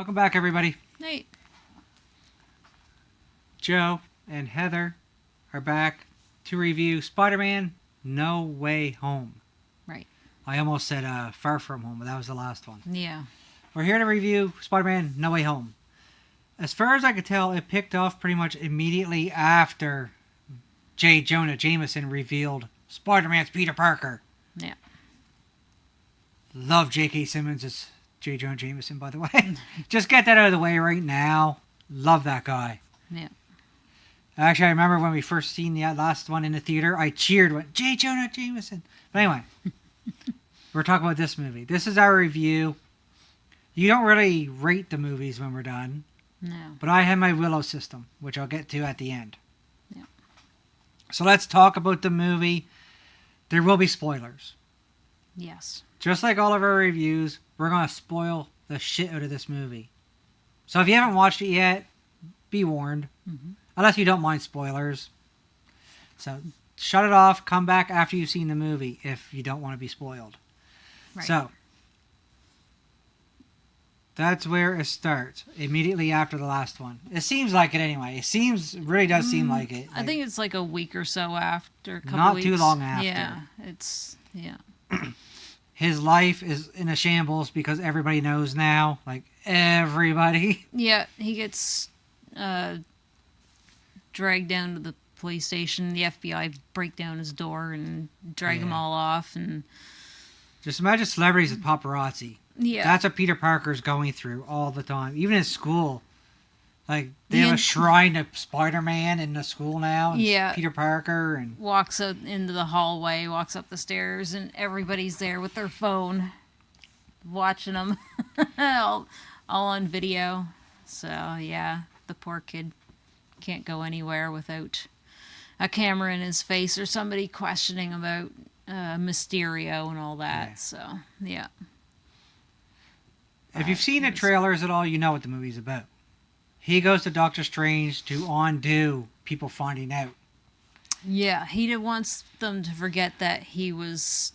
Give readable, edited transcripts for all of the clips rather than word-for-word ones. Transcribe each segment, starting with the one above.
Welcome back, everybody. Hey. Joe and Heather are back to review Spider-Man No Way Home. Right. I almost said Far From Home, but that was the last one. Yeah. We're here to review Spider-Man No Way Home. As far as I could tell, it picked off pretty much immediately after J. Jonah Jameson revealed Spider-Man's Peter Parker. Yeah. Love J.K. Simmons as J. Jonah Jameson, by the way. Just get that out of the way right now. Love that guy. Yeah. Actually, I remember when we first seen the last one in the theater, I cheered, went, J. Jonah Jameson. But anyway, we're talking about this movie. This is our review. You don't really rate the movies when we're done. No. But I have my Willow system, which I'll get to at the end. Yeah. So let's talk about the movie. There will be spoilers. Yes. Just like all of our reviews, we're going to spoil the shit out of this movie. So if you haven't watched it yet, be warned. Mm-hmm. Unless you don't mind spoilers. So shut it off. Come back after you've seen the movie if you don't want to be spoiled. Right. So that's where it starts. Immediately after the last one. It seems like it anyway. It really does seem like it. I think it's like a week or so after. A couple Not weeks. too long after. Yeah. It's, yeah. His life is in a shambles because everybody knows now. Like, everybody. Yeah. He gets dragged down to the police station. The FBI break down his door and drag him all off. And just imagine celebrities with paparazzi. yeah. That's what Peter Parker's going through all the time. Even in school. Like, they have a shrine to Spider-Man in the school now. And Yeah. Peter Parker and... Walks out into the hallway, walks up the stairs, and everybody's there with their phone watching them all on video. So, yeah, the poor kid can't go anywhere without a camera in his face or somebody questioning about Mysterio and all that. Yeah. So, yeah. If you've seen the trailers at all, you know what the movie's about. He goes to Doctor Strange to undo people finding out. Yeah, he wants them to forget that he's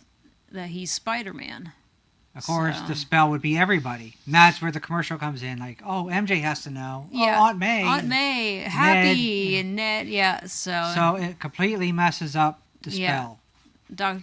Spider-Man. Of course, the spell would be everybody. And that's where the commercial comes in. Like, oh, MJ has to know. Yeah. Oh, Aunt May. Aunt May, Happy, Ned. and Ned. Yeah, So it completely messes up the spell.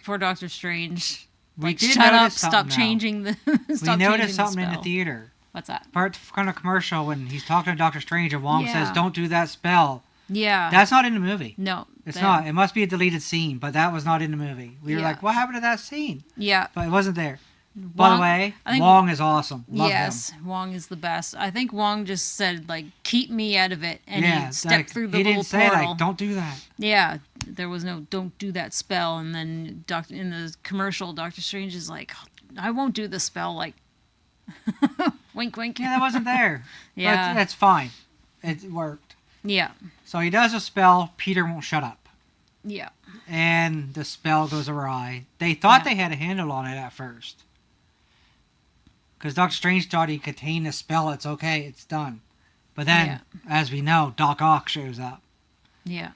Poor Doctor Strange. We Like, did shut up, notice stop something, changing the We noticed something in the theater. What's that? Part from the commercial when he's talking to Doctor Strange and Wong Yeah. says, don't do that spell. Yeah. That's not in the movie. No. It's not. It must be a deleted scene, but that was not in the movie. We were like, what happened to that scene? Yeah. But it wasn't there. By the way, Wong is awesome. Love him. Wong is the best. I think Wong just said, like, keep me out of it. And Yeah, he stepped through the he little didn't say, portal. like, don't do that. Yeah. There was no don't do that spell. And then in the commercial, Doctor Strange is like, I won't do the spell. Like, wink, wink. Yeah, that wasn't there. Yeah. But that's fine. It worked. Yeah. So he does a spell. Peter won't shut up. Yeah. And the spell goes awry. They thought they had a handle on it at first. Because Doctor Strange thought he contained the spell. It's okay. It's done. But then, as we know, Doc Ock shows up. Yeah.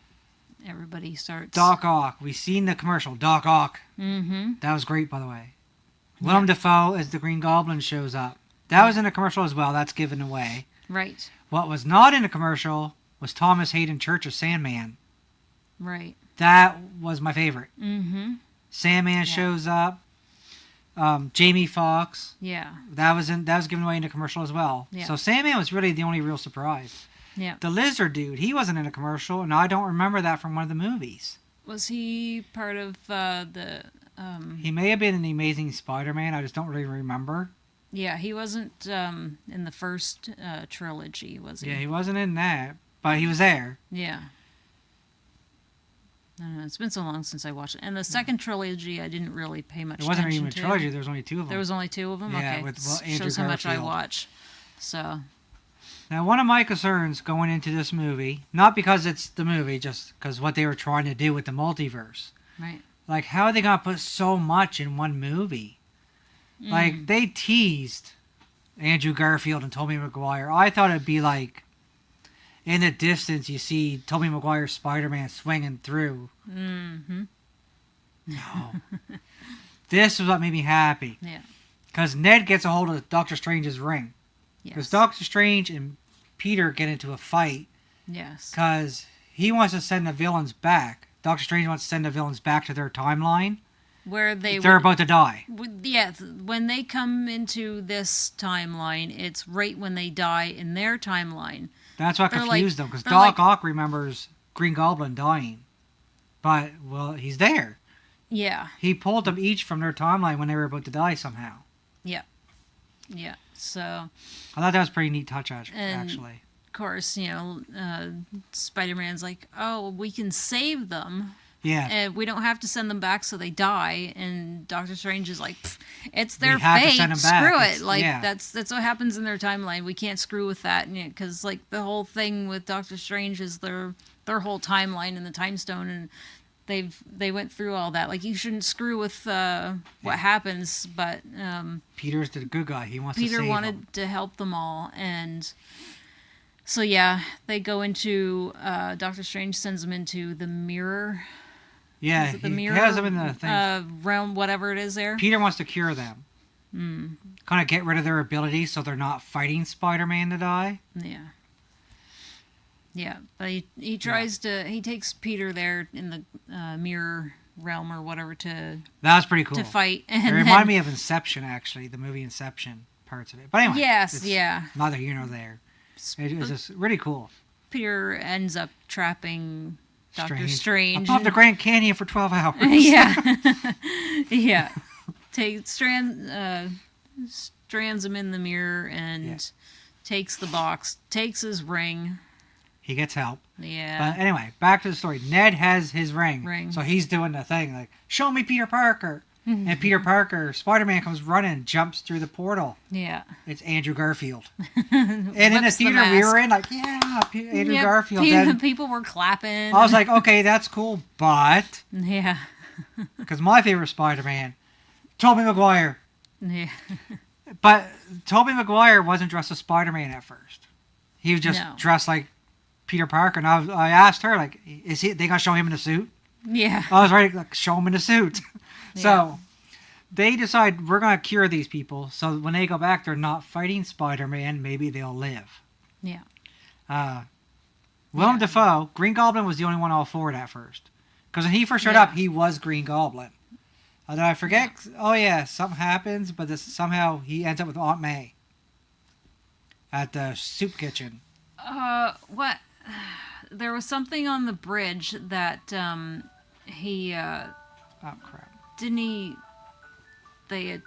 Everybody starts. Doc Ock. We've seen the commercial. Doc Ock. Mm-hmm. That was great, by the way. Willem Dafoe as the Green Goblin shows up. That was in the commercial as well. That's given away. Right. What was not in the commercial was Thomas Hayden Church as Sandman. Right. That was my favorite. Mm-hmm. Sandman shows up. Jamie Foxx. Yeah. That was given away in the commercial as well. Yeah. So Sandman was really the only real surprise. Yeah. The lizard dude, he wasn't in a commercial, and I don't remember that from one of the movies. Was he part of the... He may have been in The Amazing Spider-Man. I just don't really remember. Yeah, he wasn't in the first trilogy, was he? Yeah, he wasn't in that, but he was there. Yeah. I don't know, it's been so long since I watched it. And the second trilogy, I didn't really pay much attention to. It wasn't even a trilogy. There was only two of them. There was only two of them? Yeah, okay. with Andrew Shows how much I Garfield. watch. So... Now, one of my concerns going into this movie, not because it's the movie, just because what they were trying to do with the multiverse. Right. Like, how are they going to put so much in one movie? Like, they teased Andrew Garfield and Tobey Maguire. I thought it'd be like, in the distance, you see Tobey Maguire's Spider-Man swinging through. Mm-hmm. No. This is what made me happy. Yeah. Because Ned gets a hold of Doctor Strange's ring. Because Yes. Doctor Strange and Peter get into a fight Yes. because he wants to send the villains back. Doctor Strange wants to send the villains back to their timeline. Where They're about to die. Yeah, when they come into this timeline, it's right when they die in their timeline. That's what They're confused like- them because they're Doc like- Ock remembers Green Goblin dying. But, well, he's there. Yeah. He pulled them each from their timeline when they were about to die somehow. Yeah. So, I thought that was a pretty neat touch, And- actually. of course, Spider-Man's like, oh, we can save them. Yeah. And we don't have to send them back so they die. And Doctor Strange is like, it's their We have to fate. send 'em back. Screw It's- it. Like yeah. that's what happens in their timeline. We can't screw with that. Because like the whole thing with Doctor Strange is their whole timeline in the Time Stone, and they went through all that. Like you shouldn't screw with what happens. But Peter's the good guy. He wants to Peter save wanted them. to help them all, and so yeah, they go into Doctor Strange sends them into the mirror. Yeah, Is it the he mirror has them in the thing. realm, whatever it is there. Peter wants to cure them. Kind of get rid of their abilities so they're not fighting Spider-Man to die. Yeah, but he tries to. He takes Peter there in the mirror realm or whatever to That was pretty cool. fight. It And reminded then- me of Inception, actually, the movie Inception parts of it. But anyway, Yes, it's yeah. neither here nor there. It was just really cool. Peter ends up trapping Doctor Strange. Above the Grand Canyon for 12 hours. Yeah, yeah. Strands him in the mirror and takes the box, takes his ring. He gets help. Yeah. But anyway, back to the story. Ned has his ring. Ring. So he's doing the thing like, show me Peter Parker. And Peter Parker, Spider-Man comes running and jumps through the portal. Yeah. It's Andrew Garfield. And in the Whips the theater we mask. were in, like, yeah, Andrew Yep, Garfield. Then People were clapping. I was like, okay, that's cool, but yeah. because my favorite Spider-Man, Tobey Maguire. Yeah. But Tobey Maguire wasn't dressed as Spider-Man at first. He was just No. dressed like Peter Parker. And I asked her, like, they gonna show him in a suit? Yeah. I was ready to like, show him in a suit. Yeah. So they decide we're gonna cure these people. So when they go back, they're not fighting Spider-Man. Maybe they'll live. Yeah. Willem Yeah. Dafoe, Green Goblin was the only one all for it at first. Because when he first showed Yeah. up, he was Green Goblin. Then I forget. Oh yeah, something happens, but somehow he ends up with Aunt May at the soup kitchen. What? There was something on the bridge that he Oh crap! didn't he. They,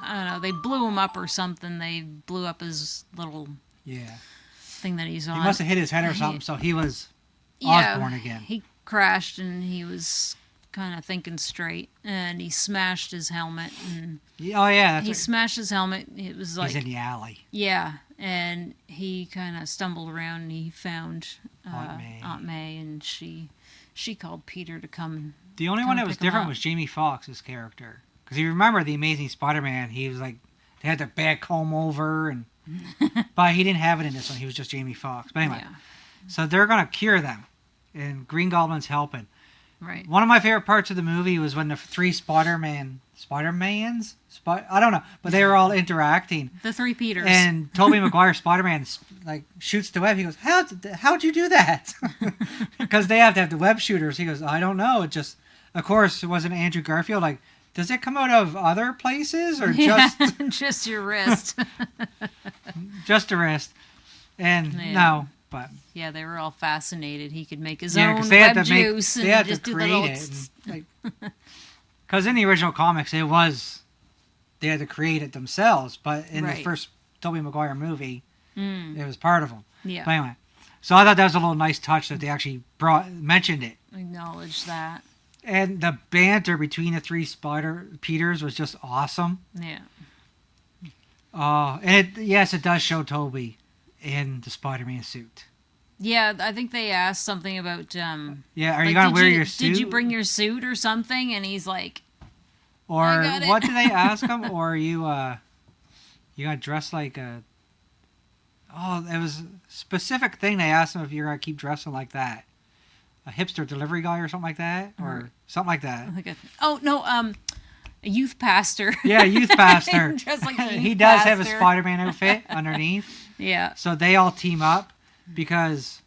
I don't know. They blew him up or something. They blew up his little Yeah, thing that he's on. he must have hit his head or something, so he was Osborn again. He crashed and he was kind of thinking straight, and he smashed his helmet. And Oh yeah, that's he right. smashed his helmet. It was like He's in the alley. yeah, and he kind of stumbled around and he found Aunt May. and she called Peter to come. The only Come one that was pick him different up. was Jamie Foxx's character. Because you remember the Amazing Spider-Man, he was like, they had the bad comb over, and but he didn't have it in this one. He was just Jamie Foxx. But anyway, Yeah, so they're gonna cure them, and Green Goblin's helping. right. One of my favorite parts of the movie was when the three Spider-Mans, I don't know, but they were all interacting. The three Peters. And Tobey Maguire Spider-Man like shoots the web. He goes, how'd you do that? Because they have to have the web shooters. He goes, I don't know. It just, of course, it wasn't Andrew Garfield. Like, does it come out of other places or just just your wrist. just a wrist? And Yeah. no, but Yeah, they were all fascinated. He could make his yeah, own because they had web to make, juice they and had just to do the create little it. Because in the original comics, it was they had to create it themselves. But in the Right. first Tobey Maguire movie, Mm, it was part of them. yeah, But anyway, so I thought that was a little nice touch that they actually mentioned it. acknowledge that. And the banter between the three Peters was just awesome. Yeah, And yes, it does show Toby in the Spider-Man suit. yeah. I think they asked something about. Yeah, are like, you gonna did wear your suit? Did you bring your suit or something? And he's like, Or I got it. what did they ask him? Or are you gonna dress like a? Oh, it was a specific thing they asked him if you're gonna keep dressing like that, a hipster delivery guy or something like that, or something like that. oh no, a youth pastor. Yeah, youth pastor. Dressed like a youth He does have a pastor. Spider-Man outfit underneath. Yeah. So they all team up because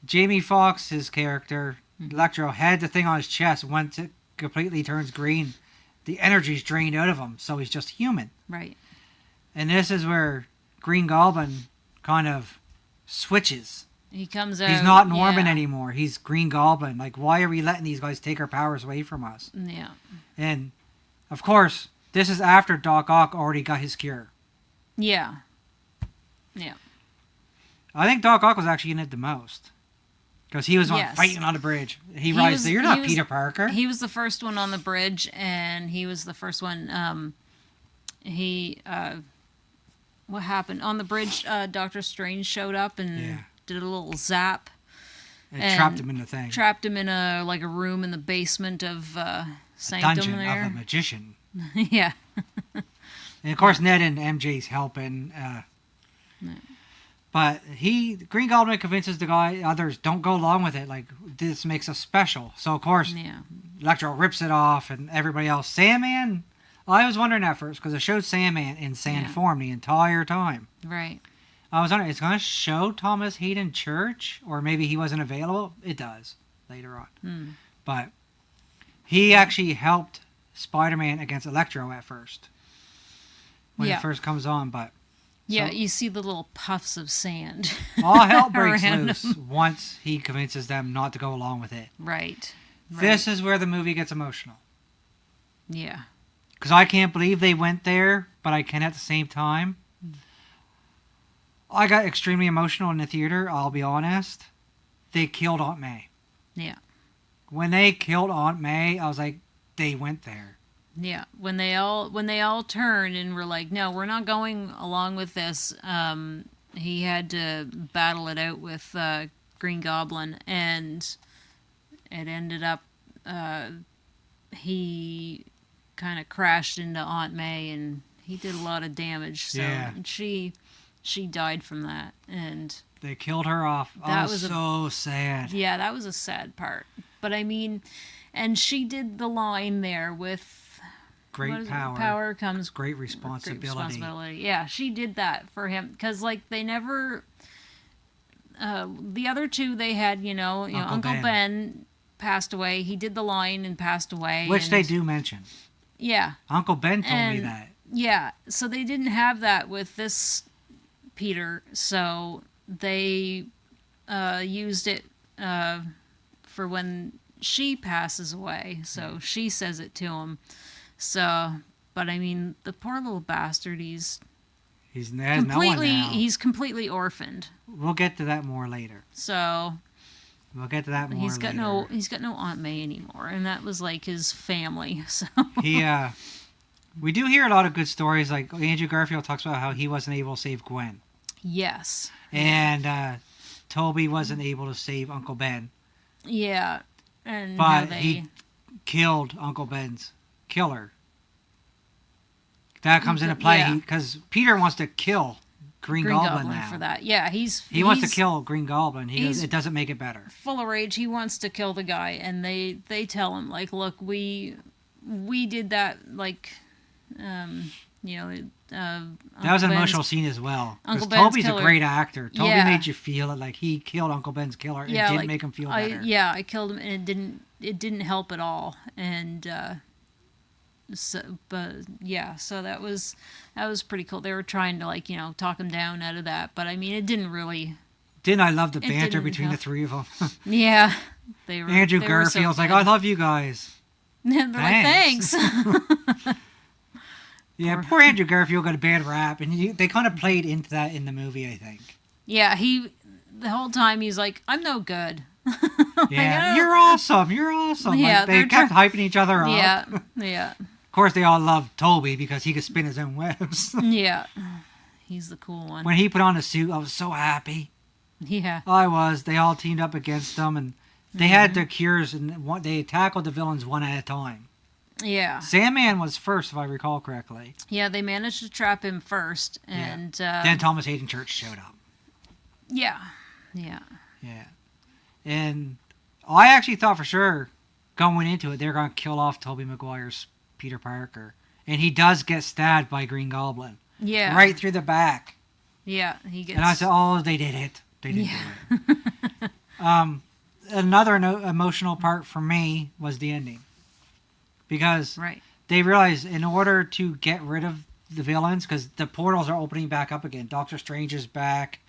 Jamie Foxx's character, Electro, had the thing on his chest. Once it completely turns green, the energy's drained out of him, so he's just human. Right. And this is where Green Goblin kind of switches. He comes out. He's not Norman yeah. anymore. He's Green Goblin. Like, why are we letting these guys take our powers away from us? Yeah. And, of course, this is after Doc Ock already got his cure. Yeah. Yeah. I think Doc Ock was actually in it the most. Because he was on Yes. fighting on the bridge. He He rises, was- you're he not was- Peter Parker. He was the first one on the bridge, and he was the first one. What happened on the bridge? Doctor Strange showed up and Yeah. did a little zap, and trapped him in the thing. trapped him in a room in the basement of Sanctum Dungeon there. of the magician. Yeah. And of course, Ned and MJ's helping. But Green Goblin convinces the others, don't go along with it. Like, this makes us special. So, of course, Yeah. Electro rips it off, and everybody else. Sandman, I was wondering at first, because it showed Sandman in sand Yeah. form the entire time. Right. I was wondering, it's going to show Thomas Hayden Church? Or maybe he wasn't available? It does, later on. Hmm. But he actually helped Spider-Man against Electro at first. When Yeah. it first comes on, but... Yeah, So- you see the little puffs of sand. all hell breaks around loose him. once he convinces them not to go along with it. Right. This is where the movie gets emotional. Yeah. Because I can't believe they went there, but I can at the same time. I got extremely emotional in the theater, I'll be honest. They killed Aunt May. Yeah. When they killed Aunt May, I was like, they went there. Yeah, when they all turned and were like, no, we're not going along with this. He had to battle it out with Green Goblin, and it ended up he kind of crashed into Aunt May, and he did a lot of damage. So Yeah. she died from that, and They killed her off. I That was was a- so sad. yeah, that was a sad part. But I mean, and she did the line there with. What Great is it? power. Power comes Great responsibility. Yeah, she did that for him because, like, they never. The other two, they had, Uncle Ben passed away. He did the line and passed away. Which and, they do mention. Yeah, Uncle Ben told me And- that. yeah. So they didn't have that with this Peter. So they used it for when she passes away. So she says it to him. So, but I mean, the poor little bastard, he's Has no one now. he's completely orphaned. We'll get to that more later. So We'll get to that more he's got later. he's got no Aunt May anymore, and that was like his family. So We do hear a lot of good stories. Like Andrew Garfield talks about how he wasn't able to save Gwen, yes, and Toby wasn't able to save Uncle Ben, yeah, and but how they he killed Uncle Ben's killer. That comes into play Yeah. because Peter wants to kill Green Goblin now. for that. Yeah, He wants to kill Green Goblin. He goes, he's- it doesn't make it better. full of rage. He wants to kill the guy, and they tell him like, look, we did that, like, That was an emotional scene as well. Because Uncle Ben's Toby's killer. a great actor. Toby Yeah. made you feel it like he killed Uncle Ben's killer. And Yeah, didn't like, make him feel better. I killed him, and it didn't help at all. And so that was pretty cool. They were trying to talk him down out of that, but I mean, it didn't really. Didn't I love the It banter didn't between the help. three of them? Yeah, they were. Andrew they were so Garfield's like, good. I love you guys. They're like, thanks. Yeah, poor Andrew Garfield got a bad rap, and they kind of played into that in the movie, I think. Yeah, the whole time he's like, I'm no good. Yeah, "Oh." you're awesome. You're awesome. Yeah, Like, they they're kept hyping each other up. Yeah, yeah, Of course, they all loved Toby because he could spin his own webs. yeah. He's the cool one. When he put on the suit, I was so happy. Yeah, I was. They all teamed up against him, and they had their cures, and they tackled the villains one at a time. yeah, Sandman was first, if I recall correctly. yeah. They managed to trap him first, and Then Thomas Hayden Church showed up. yeah. Yeah. And I actually thought for sure, going into it, they were going to kill off Tobey Maguire's Peter Parker. And he does get stabbed by Green Goblin. Yeah. Right through the back. Yeah, he gets... And I said, oh, they did it. They didn't do it. Another emotional part for me was the ending. Because Right. they realized in order to get rid of the villains, because the portals are opening back up again. Doctor Strange is back.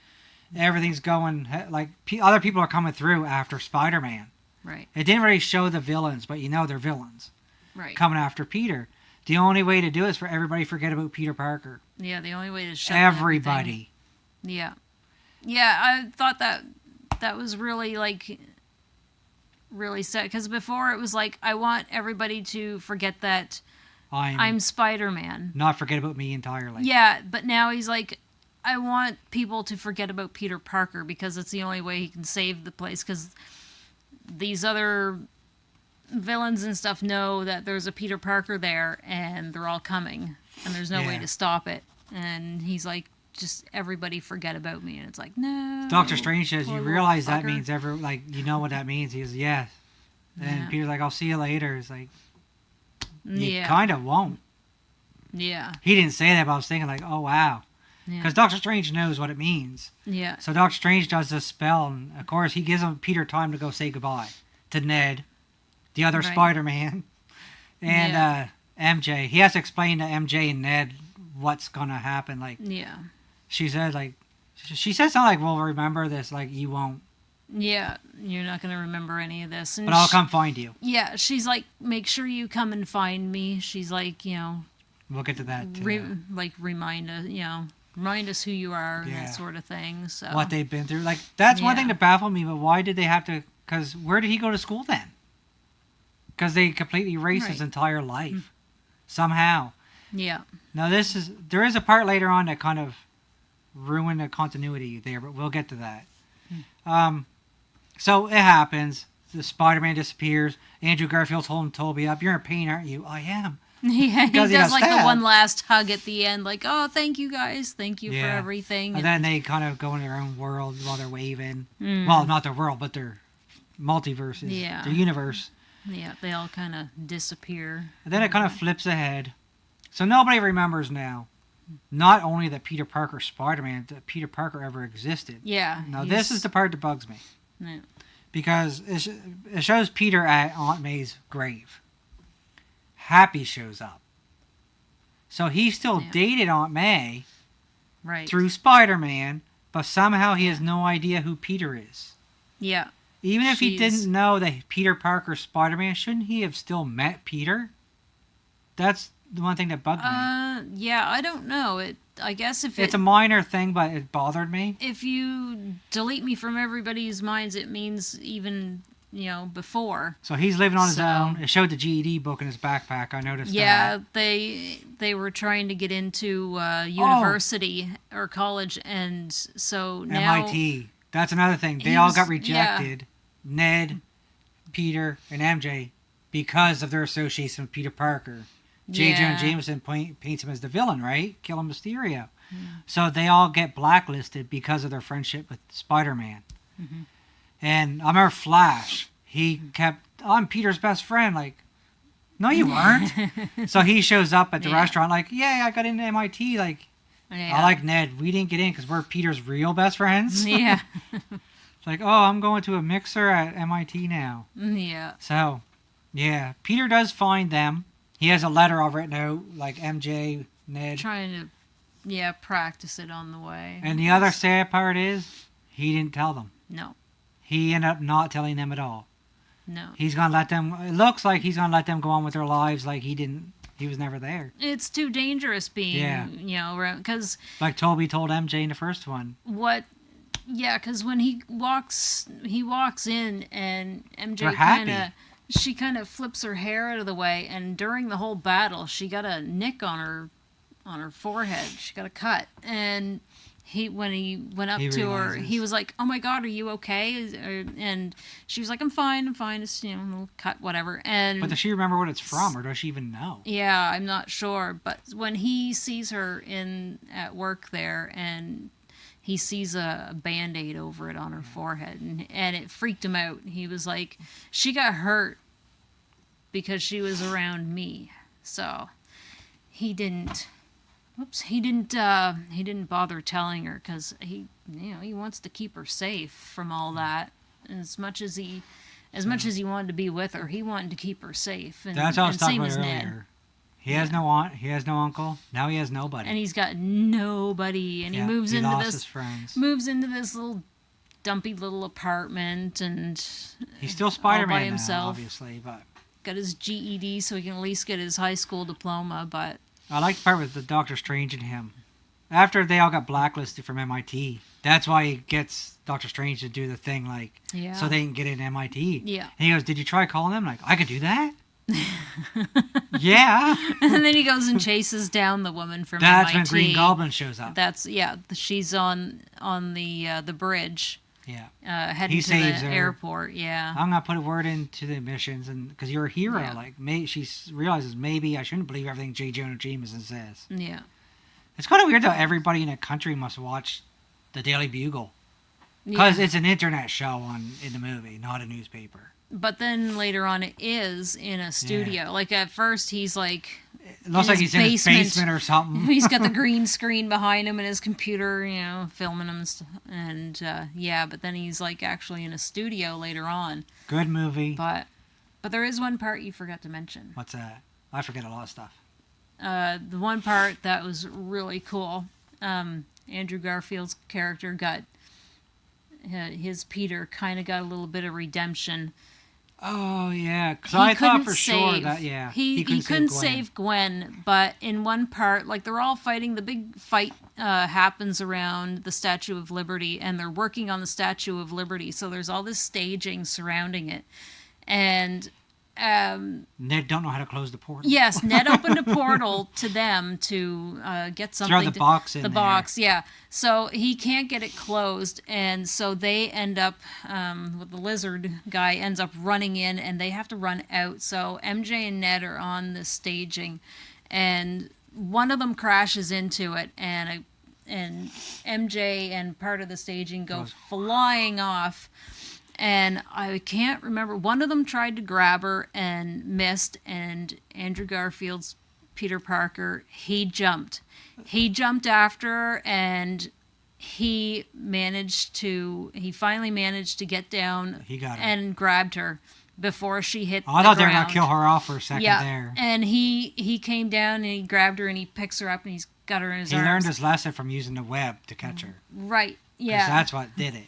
Everything's going, like, other people are coming through after Spider-Man. Right. It didn't really show the villains, but you know they're villains. Right. Coming after Peter. The only way to do it is for everybody to forget about Peter Parker. Yeah, the only way to shut everybody. Everything. Yeah. Yeah, I thought that was really, like, really sad. Because before it was like, I want everybody to forget that I'm Spider-Man. Not forget about me entirely. Yeah, but now he's like, I want people to forget about Peter Parker because it's the only way he can save the place. Because these other villains and stuff know that there's a Peter Parker there and they're all coming. And there's no way to stop it. And he's like, just everybody forget about me. And it's like, no. Doctor Strange says, you realize that fucker. means you know what that means. He goes, yes. And Peter's like, I'll see you later. It's like, you kind of won't. Yeah. He didn't say that, but I was thinking like, oh, wow. Because Doctor Strange knows what it means. Yeah. So Doctor Strange does this spell, and of course he gives Peter time to go say goodbye to Ned, the other Spider-Man, and MJ. He has to explain to MJ and Ned what's going to happen. Like, she said, she said something like, we'll remember this, like, you won't. Yeah, you're not going to remember any of this. And but I'll come find you. Yeah, she's like, make sure you come and find me. She's like, you know. We'll get to that, too. Remind us who you are and that sort of thing. So what they've been through. Like, that's one thing that baffled me, but why did they have to... Because where did he go to school then? Because they completely erased his entire life. Somehow. Yeah. Now, there is a part later on that kind of ruined the continuity there, but we'll get to that. So, it happens. The Spider-Man disappears. Andrew Garfield's holding Toby up. You're in pain, aren't you? I am. Yeah, he does like the one last hug at the end, like, oh, thank you guys, thank you for everything. And then they kind of go in their own world while they're waving. Well, not their world, but their multiverses, their universe. Yeah, they all kind of disappear. And then it kind of flips ahead. So nobody remembers now, not only that Peter Parker Spider-Man, that Peter Parker ever existed. Yeah. Now, this is the part that bugs me. Yeah. Because it shows Peter at Aunt May's grave. Happy shows up. So he still dated Aunt May through Spider-Man, but somehow he has no idea who Peter is. Yeah. Even if he didn't know that Peter Parker's Spider-Man, shouldn't he have still met Peter? That's the one thing that bugged me. Yeah, I don't know. I guess if it's a minor thing, but it bothered me. If you delete me from everybody's minds, it means even... before. So he's living on his own. It showed the GED book in his backpack. I noticed that. Yeah, they were trying to get into university or college, and so now... MIT. That's another thing. They all got rejected. Yeah. Ned, Peter, and MJ, because of their association with Peter Parker. J. Jonah Jameson paints him as the villain, right? Killing Mysterio. Yeah. So they all get blacklisted because of their friendship with Spider-Man. Mm-hmm. And I remember Flash. He kept, I'm Peter's best friend. Like, no, you weren't. So he shows up at the restaurant like, I got into MIT. Like, I like Ned. We didn't get in because we're Peter's real best friends. Yeah. It's like, oh, I'm going to a mixer at MIT now. Yeah. So, Peter does find them. He has a letter all written out, like MJ, Ned. Trying to, practice it on the way. And the other sad part is, he didn't tell them. No. He ended up not telling them at all. No. He's going to let them... It looks like he's going to let them go on with their lives like he was never there. It's too dangerous being, because... Like Toby told MJ in the first one. Because when he walks in and MJ she kind of flips her hair out of the way, and during the whole battle, she got a nick on her forehead. She got a cut. And... when he went up to her, he was like, "Oh my God, are you okay?" And she was like, "I'm fine. It's a little cut, whatever." But does she remember what it's from, or does she even know? Yeah, I'm not sure. But when he sees her at work there, and he sees a Band-Aid over it on her forehead, and it freaked him out. He was like, "She got hurt because she was around me." So he didn't. Whoops, he didn't bother telling her because he wants to keep her safe from all that. As much as he wanted to be with her, he wanted to keep her safe. And, that's what I was talking same about as earlier. Ned. He has no aunt. He has no uncle. Now he has nobody. And he's got nobody. And he moves he into lost this his friends. little dumpy little apartment, and he's still all Spider-Man by now, himself. obviously, but Got his GED so he can at least get his high school diploma. But I like the part with the Doctor Strange and him. After they all got blacklisted from MIT, that's why he gets Doctor Strange to do the thing, like, so they can get in MIT. Yeah. And he goes, "Did you try calling them?" Like, I could do that. Yeah. And then he goes and chases down the woman from That's MIT. when Green Goblin shows up. She's on the bridge. Yeah. Heading He to saves the her. airport. Yeah. I'm gonna put a word into the missions, and because you're a hero, Yeah. she realizes maybe I shouldn't believe everything J. Jonah Jameson says. Yeah. It's kind of weird though. Everybody in a country must watch the Daily Bugle because it's an internet show in the movie, not a newspaper. But then later on, it is in a studio. Yeah. Like at first, he's like. It looks like he's in his basement or something. He's got the green screen behind him and his computer, filming him. And but then he's like actually in a studio later on. Good movie. But there is one part you forgot to mention. What's that? I forget a lot of stuff. The one part that was really cool. Andrew Garfield's character got his Peter kind of got a little bit of redemption. Oh yeah, because I thought for sure that he couldn't save Gwen, but in one part, like they're all fighting. The big fight happens around the Statue of Liberty, and they're working on the Statue of Liberty. So there's all this staging surrounding it, and Ned don't know how to close the portal. yes, Ned opened a portal to them to get something. Throw the box in the there. box, yeah. So he can't get it closed, and so they end up with the lizard guy ends up running in, and they have to run out. So MJ and Ned are on this staging, and one of them crashes into it, and MJ and part of the staging go flying off. And I can't remember. One of them tried to grab her and missed. And Andrew Garfield's Peter Parker, he jumped. He jumped after her, and he finally managed to get down. He got her. And grabbed her before she hit I the thought they were ground. gonna kill her off for a second there. And he came down and he grabbed her and he picks her up and he's got her in his arms. He learned his lesson from using the web to catch her. Right. 'Cause Yeah. that's what did it.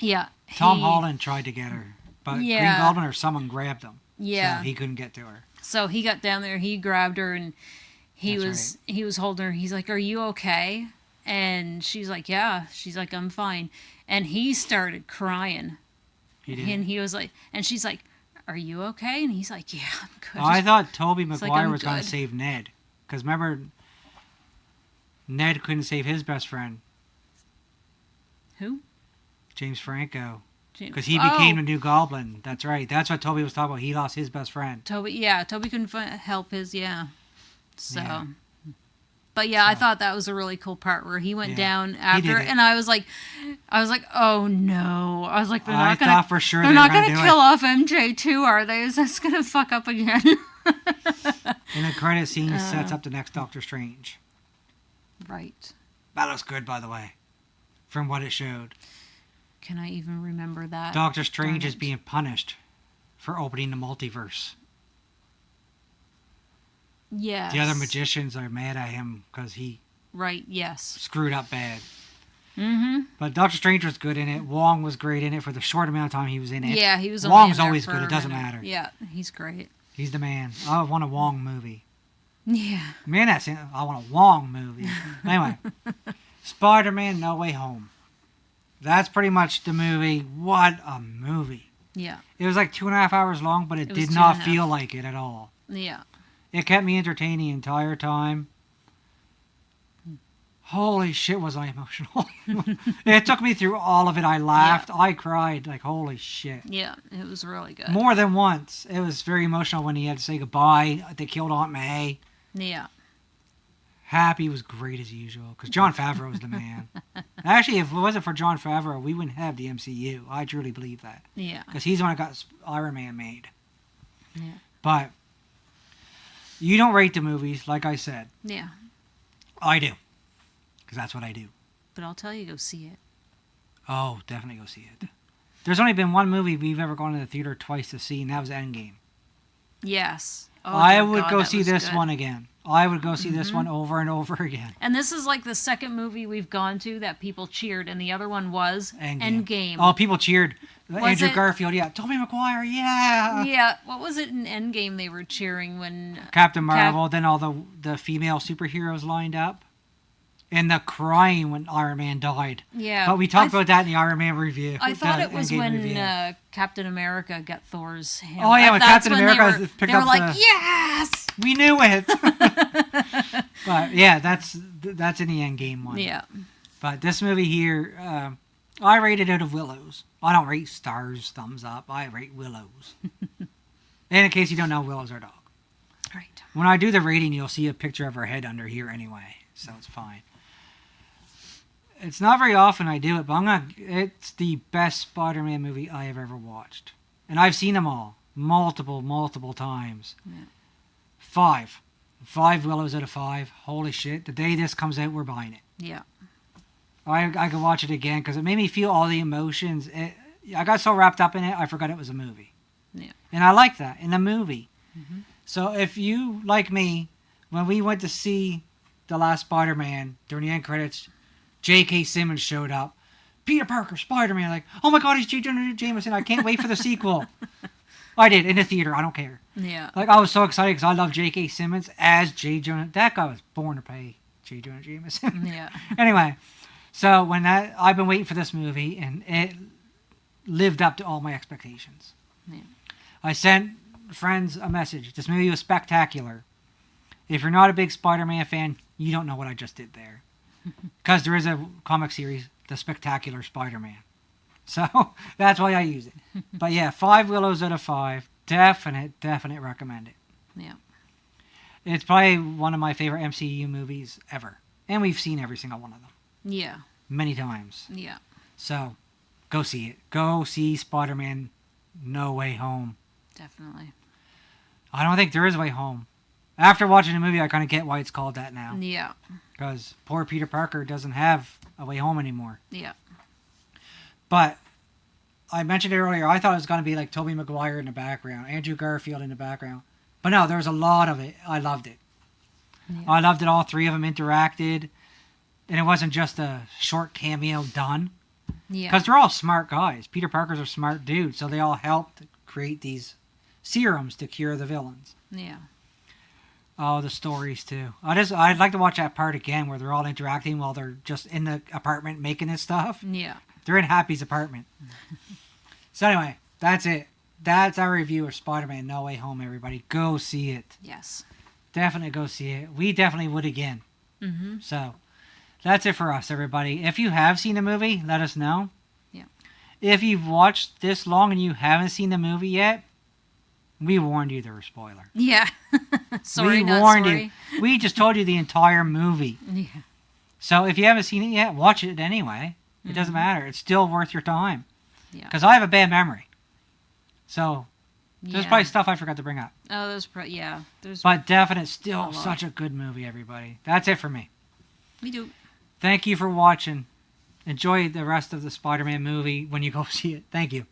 Yeah. Tom Holland tried to get her, but Green Goblin or someone grabbed him. Yeah. So he couldn't get to her. So he got down there, he grabbed her, and he was holding her. He's like, "Are you okay?" And she's like, "Yeah." She's like, "I'm fine." And he started crying. He did. And he was like, and she's like, "Are you okay?" And he's like, "Yeah, I'm good." I thought Tobey like, Maguire I'm was going to good. save Ned. Because remember, Ned couldn't save his best friend, Who? James Franco. James- Because he became the new Goblin. That's right. That's what Toby was talking about. He lost his best friend. Toby. Yeah, Toby couldn't help his. Yeah. So. Yeah. But yeah, I thought that was a really cool part where he went down did after, it. and I was like, "Oh no!" I was like, "They're I not gonna, thought for sure they're they not were gonna gonna do kill it. off MJ too, are they? Is this gonna fuck up again?" And the credit scene sets up the next Doctor Strange. Right. That looks good, by the way, from what it showed. Can I even remember that? Doctor Strange Darn is it. being punished for opening the multiverse. Yes. The other magicians are mad at him because he Right. Yes. screwed up bad. Mm-hmm. But Doctor Strange was good in it. Wong was great in it for the short amount of time he was in it. Yeah, he was. Only Wong's in there always for good. a It doesn't minute. matter. Yeah, he's great. He's the man. I want a Wong movie. Yeah. Man, that's it. I want a Wong movie. Anyway, Spider-Man: No Way Home. That's pretty much the movie. What a movie! Yeah. It was like 2.5 hours long, but it was did 2.5. not feel like it at all. Yeah. It kept me entertained the entire time. Holy shit, was I emotional. It took me through all of it. I laughed. I cried. Like, holy shit. Yeah. It was really good. More than once. It was very emotional when he had to say goodbye. They killed Aunt May. Yeah. Happy was great as usual, because Jon Favreau was the man. Actually, if it wasn't for Jon Favreau, we wouldn't have the MCU. I truly believe that. Yeah. Because he's the one that got Iron Man made. Yeah. But You don't rate the movies, like I said. Yeah. I do. Because that's what I do. But I'll tell you, go see it. Oh, definitely go see it. There's only been one movie we've ever gone to the theater twice to see, and that was Endgame. Yes. Oh, I dear would God, go that see was this good. one again. I would go see this one over and over again. And this is like the second movie we've gone to that people cheered, and the other one was Endgame. Oh, people cheered. Was Andrew it? Garfield, yeah. Tobey Maguire, yeah. Yeah. What was it in Endgame they were cheering when... Captain Marvel, then all the female superheroes lined up. And the crying when Iron Man died. Yeah. But we talked about that in the Iron Man review. I thought the it was Endgame when review. Captain America got Thor's hand. Oh, yeah, when That's Captain when America they picked were up like, the- yes! We knew it. But yeah, that's in the Endgame one. Yeah. But this movie here, I rate it out of willows. I don't rate stars, thumbs up. I rate willows. And in case you don't know, Willow's our dog. Right. When I do the rating, you'll see a picture of her head under here anyway, so it's fine. It's not very often I do it, but it's the best Spider-Man movie I have ever watched. And I've seen them all. Multiple times. Yeah. 5. 5 willows out of 5. Holy shit. The day this comes out, we're buying it. Yeah. I could watch it again because it made me feel all the emotions. I got so wrapped up in it, I forgot it was a movie. Yeah. And I like that in a movie. Mm-hmm. So if you, like me, when we went to see the last Spider-Man during the end credits, J.K. Simmons showed up. Peter Parker, Spider-Man, like, oh my God, he's J. Jonah Jameson. I can't wait for the sequel. I did, in the theater. I don't care. Yeah. Like, I was so excited because I love J.K. Simmons as J. Jonah. That guy was born to play J. Jonah Jameson. Yeah. Anyway, so I've been waiting for this movie, and it lived up to all my expectations. Yeah. I sent friends a message. This movie was spectacular. If you're not a big Spider-Man fan, you don't know what I just did there. Because there is a comic series, The Spectacular Spider-Man. So that's why I use it. But yeah, 5 willows out of 5. Definite recommend it. Yeah. It's probably one of my favorite MCU movies ever. And we've seen every single one of them. Yeah. Many times. Yeah. So, go see it. Go see Spider-Man No Way Home. Definitely. I don't think there is a way home. After watching the movie, I kind of get why it's called that now. Yeah. Because poor Peter Parker doesn't have a way home anymore. Yeah. But I mentioned it earlier, I thought it was going to be like Tobey Maguire in the background, Andrew Garfield in the background. But no, there was a lot of it. I loved it. Yeah. I loved it. All 3 of them interacted. And it wasn't just a short cameo done. Yeah. Because they're all smart guys. Peter Parker's a smart dude. So they all helped create these serums to cure the villains. Yeah. Oh, the stories too. I'd like to watch that part again where they're all interacting while they're just in the apartment making this stuff. Yeah. They're in Happy's apartment. So anyway, that's it. That's our review of Spider-Man No Way Home, everybody. Go see it. Yes. Definitely go see it. We definitely would again. Mm-hmm. So that's it for us, everybody. If you have seen the movie, let us know. Yeah. If you've watched this long and you haven't seen the movie yet, we warned you there was a spoiler. Yeah. Sorry, we not warned sorry. you. We just told you the entire movie. Yeah. So if you haven't seen it yet, watch it anyway. It doesn't matter. It's still worth your time. Yeah. Because I have a bad memory. So there's Yeah. probably stuff I forgot to bring up. Oh, yeah. There's. But definite, still A lot. such a good movie, everybody. That's it for me. We do. Thank you for watching. Enjoy the rest of the Spider-Man movie when you go see it. Thank you.